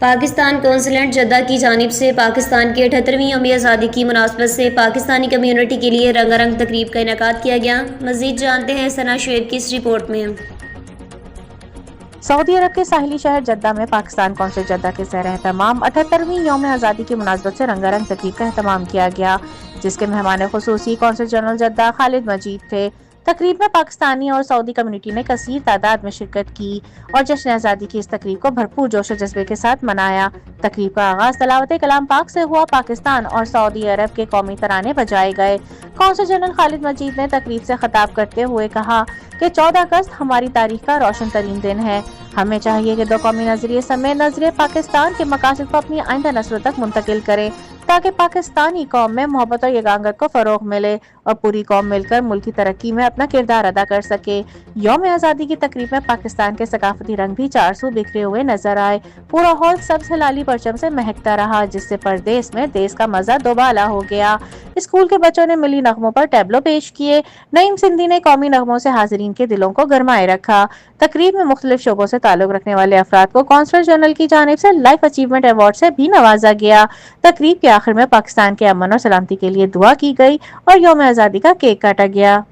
Pakistan consulate Jeddah की जानिब से पाकिस्तान के 78वीं यौम आज़ादी की मुनासबत से पाकिस्तानी कम्यूनिटी के लिए रंगारंग तकरीब का इनेकाद किया गया। मज़ीद जानते हैं सना शुएब की इस रिपोर्ट में। सऊदी अरब के साहिली शहर जद्दा में पाकिस्तान कौंसलेट जद्दा के ज़ेर एहतमाम 78वीं यौम आज़ादी की मुनासबत से रंगारंग तकरीब का एहतमाम किया गया, जिसके मेहमान खुसूसी कौंसल जनरल जद्दा खालिद मजीद थे। तकरीब में पाकिस्तानी और सऊदी कम्युनिटी ने कसीर तादाद में शिरकत की और जश्न आज़ादी की इस तकरीब को भरपूर जोश जज्बे के साथ मनाया। तकरीब का आगाज तलावत कलाम पाक से हुआ। पाकिस्तान और सऊदी अरब के कौमी तराने बजाए गए। कौंसल जनरल खालिद मजीद ने तकरीब से खिताब करते हुए कहा कि 14 अगस्त हमारी तारीख का रोशन तरीन दिन है। हमें चाहिए कि दो कौमी नजरिए समेत नजरिए पाकिस्तान के मकासद को अपनी आइंदा नस्लों तक मुंतकिल करें, ताकि पाकिस्तानी कौम में मोहब्बत और यगांगत को फरोग मिले और पूरी कौम मिलकर मुल्क की तरक्की में अपना किरदार अदा कर सके। यौम आज़ादी की तकरीब में पाकिस्तान के सकाफती रंग भी चारसू बिखरे हुए नजर आए। पूरा हॉल सब्ज हिलाली परचम से महकता रहा, जिससे परदेश में देश का मजा दोबाला हो गया। स्कूल के बच्चों ने मिली नगमों पर टैबलो पेश किए। नईम सिंधी ने कौमी नगमों से हाजिरीन के दिलों को गरमाए रखा। तकरीब में मुख्तलिफ शोबों से ताल्लुक रखने वाले अफराद को कौंसल जनरल की जानिब से लाइफ अचीवमेंट अवार्ड से भी नवाजा गया। तकरीब के आखिर में पाकिस्तान के अमन और सलामती के लिए दुआ की गई और यौम आज़ादी का केक काटा गया।